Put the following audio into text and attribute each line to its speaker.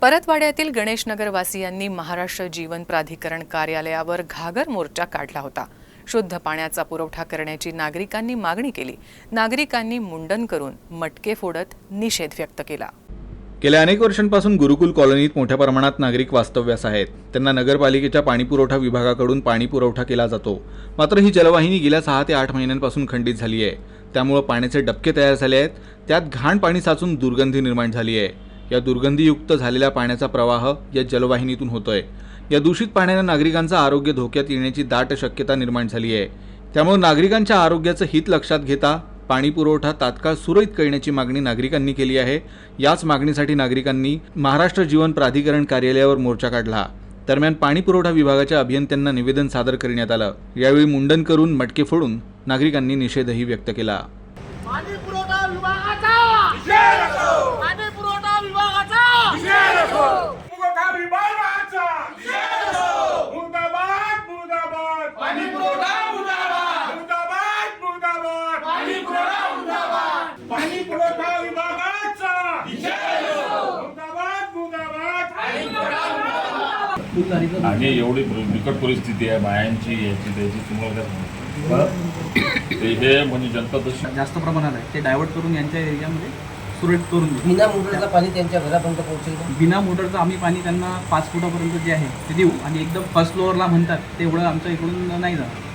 Speaker 1: परतवाड्यातील गणेशनगरवासियांनी महाराष्ट्र जीवन प्राधिकरण कार्यालयावर घागर मोर्चा काढला होता। शुद्ध पाण्याचा पुरवठा करण्याची नागरिकांनी मागणी केली। नागरिकांनी मुंडन करून मटके फोडत निषेध व्यक्त केला।
Speaker 2: गेल्या अनेक वर्षांपासून गुरुकुल कॉलनीत मोठ्या प्रमाणात नागरिक वास्तव्यास आहेत। त्यांना नगरपालिकेच्या पाणीपुरवठा विभागाकडून पाणीपुरवठा केला जातो, मात्र ही जलवाहिनी गेल्या 6 ते 8 महिन्यांपासून खंडित झाली आहे। त्यामुळे पाण्याचे डबके तयार झाले आहेत, त्यात घाण पाणी साचून दुर्गंधी निर्माण झाली आहे। या दुर्गंधीयुक्त झालेल्या पाण्याचा प्रवाह या जलवाहिनीतून होतोय। या दूषित पाण्याने नागरिकांचं आरोग्य धोक्यात येण्याची दाट शक्यता निर्माण झाली आहे। त्यामुळे नागरिकांच्या आरोग्याचं हित लक्षात घेता पाणीपुरवठा तात्काळ सुरळीत करण्याची मागणी नागरिकांनी केली आहे। याच मागणीसाठी नागरिकांनी महाराष्ट्र जीवन प्राधिकरण कार्यालयावर मोर्चा काढला। दरम्यान पाणीपुरवठा विभागाच्या अभियंत्यांना निवेदन सादर करण्यात आलं। यावेळी मुंडन करून मटके फोडून नागरिकांनी निषेधही व्यक्त केला।
Speaker 3: पाणीपुरवठा विभागाचा निषेध असो, पाणीपुरवठा विभागाचा निषेध असो, पुरवठा विभागाचा निषेध असो, मुर्दाबाद मुर्दाबाद, पाणीपुरवठा मुर्दाबाद, मुर्दाबाद मुर्दाबाद, पाणीपुरवठा मुर्दाबाद, पाणीपुरवठा विभागाचा निषेध असो, मुर्दाबाद मुर्दाबाद, पाणीपुरवठा मुर्दाबाद।
Speaker 4: आणि एवढी बिकट परिस्थिती आहे बायांची याची त्याची तुम्हाला हे म्हणजे जनता तशी
Speaker 5: जास्त प्रमाणात आहे ते डायव्हर्ट करून यांच्या एरियामध्ये सुरळीत करून देऊ।
Speaker 6: बिना मोटरचं पाणी त्यांच्या घरापर्यंत पोहोचेल का?
Speaker 5: बिना मोटरचं आम्ही पाणी त्यांना 5 फुटापर्यंत जे आहे ते देऊ आणि एकदम फर्स्ट फ्लोअरला म्हणतात तेवढं आमच्या इकडून नाही जाणार।